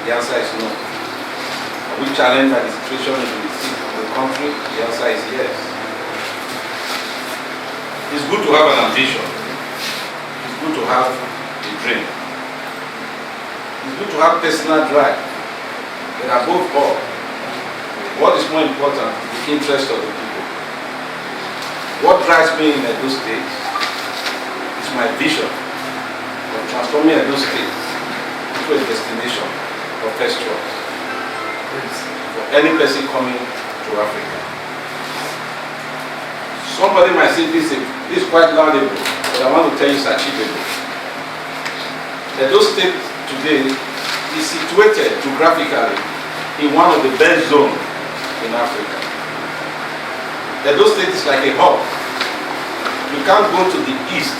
The answer is no. Are we challenged by the situation in the country? The answer is yes. It's good to have an ambition. It's good to have a dream. It's good to have personal drive. But above all, what is more important is the interest of the people. What drives me in Edo State is my vision of transforming Edo State into a destination of first choice for any person coming to Africa. Somebody might say this is quite laudable, but I want to tell you it's achievable. Edo State today is situated geographically in one of the best zones in Africa. Edo State is like a hub. You can't go to the east,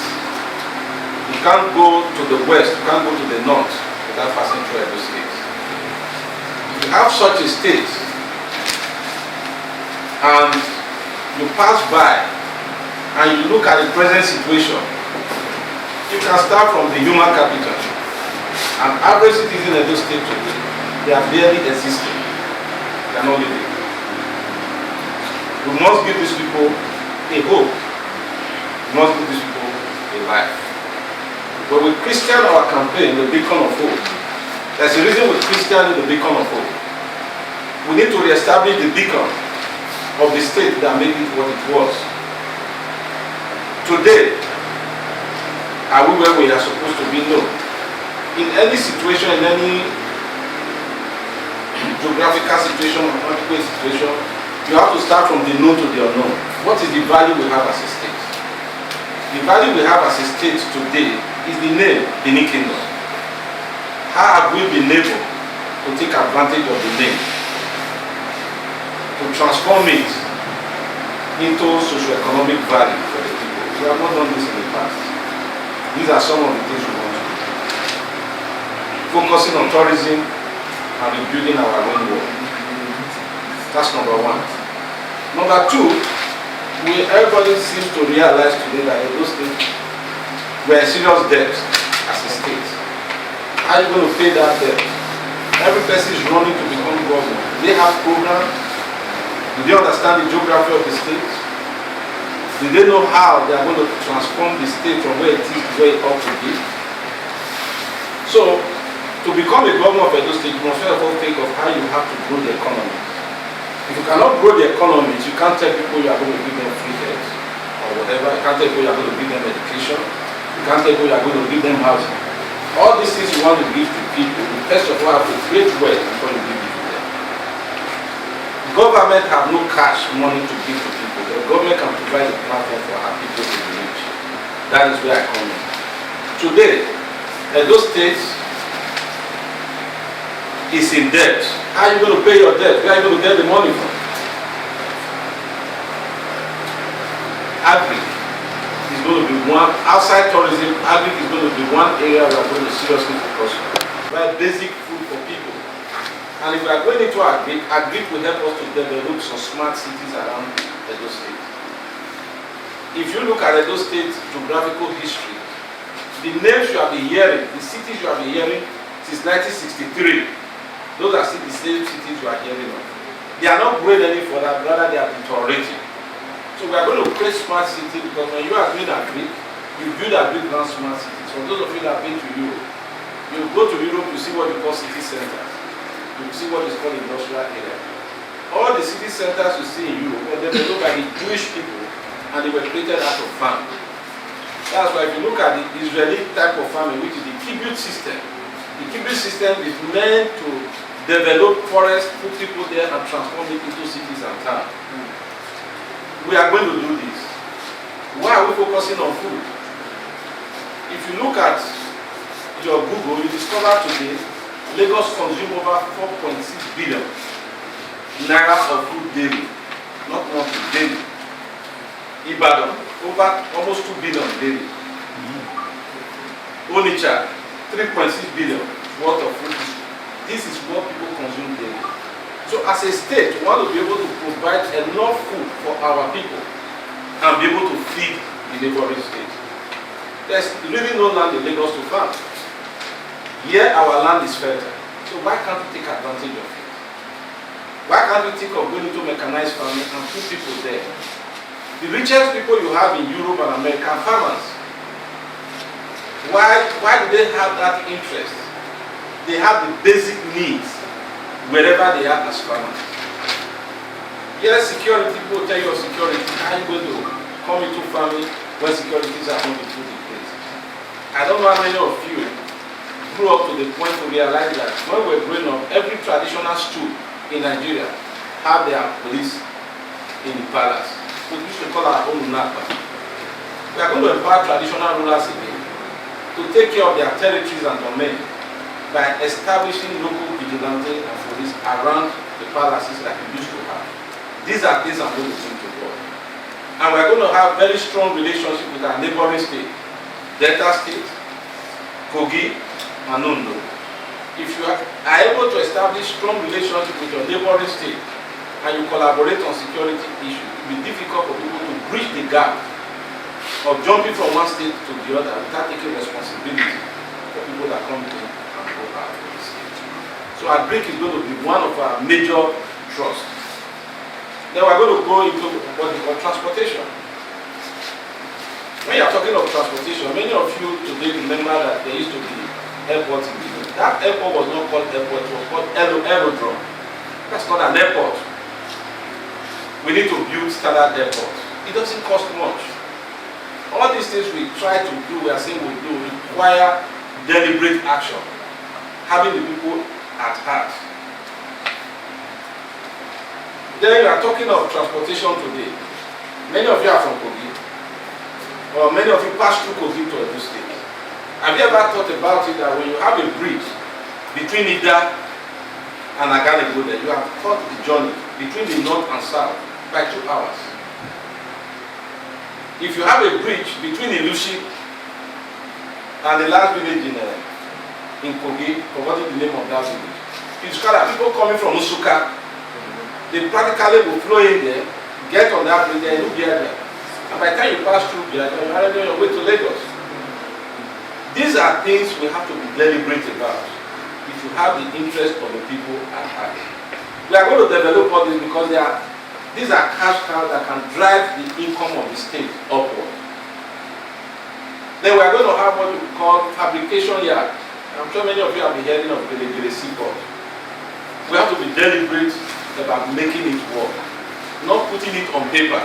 you can't go to the west, you can't go to the north without passing through Edo State. If you have such a state and you pass by and you look at the present situation, you can start from the human capital. An average citizen in Edo State today, they are barely existing. They are not living. We must give these people a hope. We must give these people a life. But we Christian our campaign, the beacon of hope. There's a reason we Christian the beacon of hope. We need to reestablish the beacon of the state that made it what it was. Today, are we where we are supposed to be? No. In any situation, in any geographical situation or political situation, you have to start from the known to the unknown. What is the value we have as a state? The value we have as a state today is the name, Benin Kingdom. How have we been able to take advantage of the name, to transform it into socio-economic value for the people? We have not done this in the past. These are some of the things we want to do. Focusing on tourism and rebuilding our own world. That's number one. Number two, everybody seems to realize today that Edo State, we're in serious debt as a state. How are you going to pay that debt? Every person is running to become governor. Do they have programs? Do they understand the geography of the state? Do they know how they are going to transform the state from where it is to where it ought to be? So, to become a governor of Edo State, you must first of all think of how you have to grow the economy. If you cannot grow the economy, you can't tell people you are going to give them free health or whatever. You can't tell people you are going to give them education. You can't tell people you are going to give them housing. All these things you want to give to people, you first of all have to create wealth before you give it to them. The government have no cash money to give to people. The government can provide a platform for our people to be rich. That is where I come in. Today, Edo State is in debt. How are you going to pay your debt? Where are you going to get the money from? Agri is going to be one, outside tourism, agri is going to be one area we are going to seriously focus on. Provide basic food for people. And if we are going into agri will help us to develop some smart cities around Edo State. If you look at Edo State's geographical history, the names you have been hearing, the cities you have been hearing since 1963, those are still the same cities you are hearing of. They are not growing any further, rather they are deteriorating. So we are going to create smart cities because when you are doing agri, you build around smart cities. For those of you that have been to Europe, you go to Europe, you see what we call city centers. You see what is called industrial area. All the city centers you see in Europe were developed by the Jewish people and they were created out of farm. That's why if you look at the Israeli type of farming, which is the kibbutz system, the kibbutz system is meant to develop forests, put people there and transform it into cities and towns. We are going to do this. Why are we focusing on food? If you look at your Google, you discover today Lagos consumes over 4.6 billion naira of food daily. Not monthly, daily. Ibadan, over almost 2 billion daily. Onitsha, 3.6 billion worth of food. This is what people consume daily. So as a state, we want to be able to provide enough food for our people and be able to feed the neighboring state. There's really no land in Lagos to farm. Here our land is fertile. So So why can't we take advantage of it? Why can't we think of going into mechanized farming and put people there? The richest people you have in Europe and America are farmers. Why do they have that interest? They have the basic needs wherever they are as farmers. Yes, security, people tell you of security. How are you going to come into farming when securities are going to put in place? I don't know how many of you grew up to the point to realize that when we were growing up, every traditional stool in Nigeria have their police in the palace. We used to call our own Napa. We are going to empower traditional rulers again to take care of their territories and domain by establishing local vigilante and police around the palaces that we used to have. These are things I'm going to bring to God. And we're going to have very strong relationship with our neighboring state, Delta State, Kogi, and Ondo. If you are able to establish strong relationship with your neighboring state and you collaborate on security issues, it will be difficult for people to bridge the gap of jumping from one state to the other without taking responsibility for people that come in and go out of the state. So agric is going to be one of our major trusts. Then we're going to go into what we call transportation. When you're talking of transportation, many of you today remember that there used to be airports in Gideon. That airport was not called airport, it was called aerodrome. That's not an airport. We need to build standard airports. It doesn't cost much. All these things we try to do, we are saying we do, require deliberate action, having the people at heart. Then you are talking of transportation today. Many of you are from Kogi, or many of you pass through Kogi to Edo State. Have you ever thought about it that when you have a bridge between Ida and Aganigo, that you have cut the journey between the north and south by 2 hours? If you have a bridge between Ilushi and the last village in Kogi, forgetting the name of that village, it's called people coming from Usuka. They practically will flow in there, get on that bridge, and look there. And by the time you pass through there, you're already on your way to Lagos. These are things we have to be deliberate about if you have the interest of the people at heart. We are going to develop all this because these are cash cows that can drive the income of the state upward. Then we are going to have what we call fabrication yard. I'm sure many of you have been hearing of the seaport. We have to be deliberate about making it work, not putting it on paper.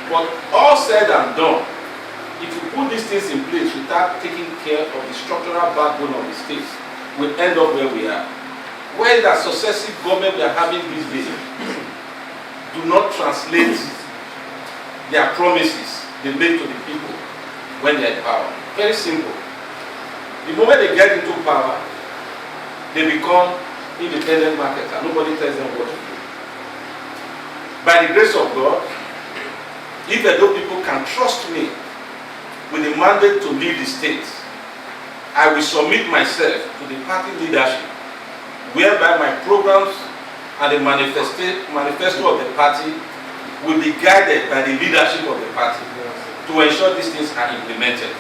But all said and done, if you put these things in place without taking care of the structural backbone of the state, we'll end up where we are. Where the successive government we are having these days do not translate their promises they make to the people when they are in power. Very simple. The moment they get into power, they become independent marketers. Nobody tells them what to do. By the grace of God, if Edo people can trust me with the mandate to lead the state, I will submit myself to the party leadership, whereby my programs and the manifesto of the party will be guided by the leadership of the party to ensure these things are implemented.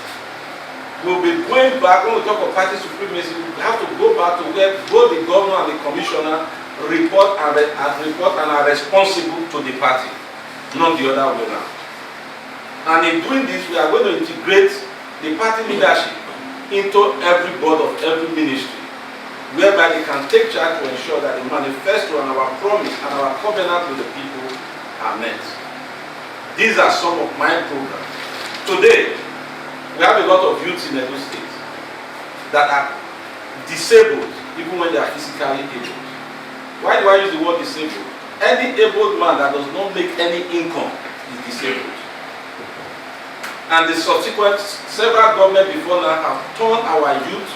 We'll be going back, when we talk of party supremacy, we have to go back to where both the governor and the commissioner report and are responsible to the party, not the other way around. And in doing this, we are going to integrate the party leadership into every board of every ministry, whereby they can take charge to ensure that the manifesto and our promise and our covenant with the people are met. These are some of my programs. Today, we have a lot of youths in Edo State that are disabled even when they are physically able. Why do I use the word disabled? Any able man that does not make any income is disabled. And the subsequent several governments before now have turned our youth,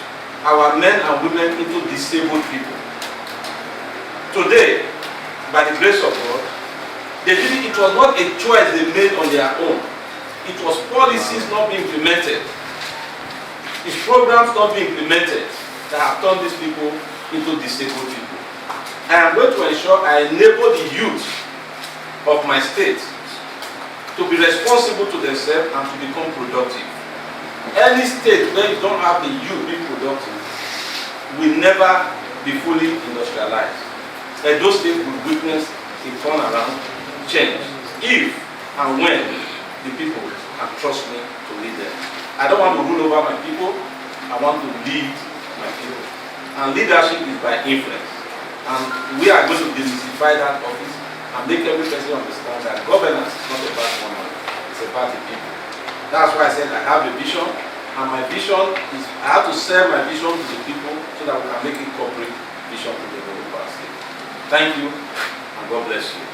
our men and women into disabled people. Today, by the grace of God, it was not a choice they made on their own. It was policies not being implemented. It's programs not being implemented that have turned these people into disabled people. I am going to ensure I enable the youth of my state to be responsible to themselves and to become productive. Any state where you don't have the youth being productive will never be fully industrialized. Edo State will witness a turnaround change if and when the people can trust me to lead them. I don't want to rule over my people, I want to lead my people. And leadership is by influence. And we are going to demystify that office and make every person understand that governance is not about one man, it's about the people. That's why I said I have a vision, and my vision is I have to sell my vision to the people so that we can make a corporate vision to the whole state. Thank you, and God bless you.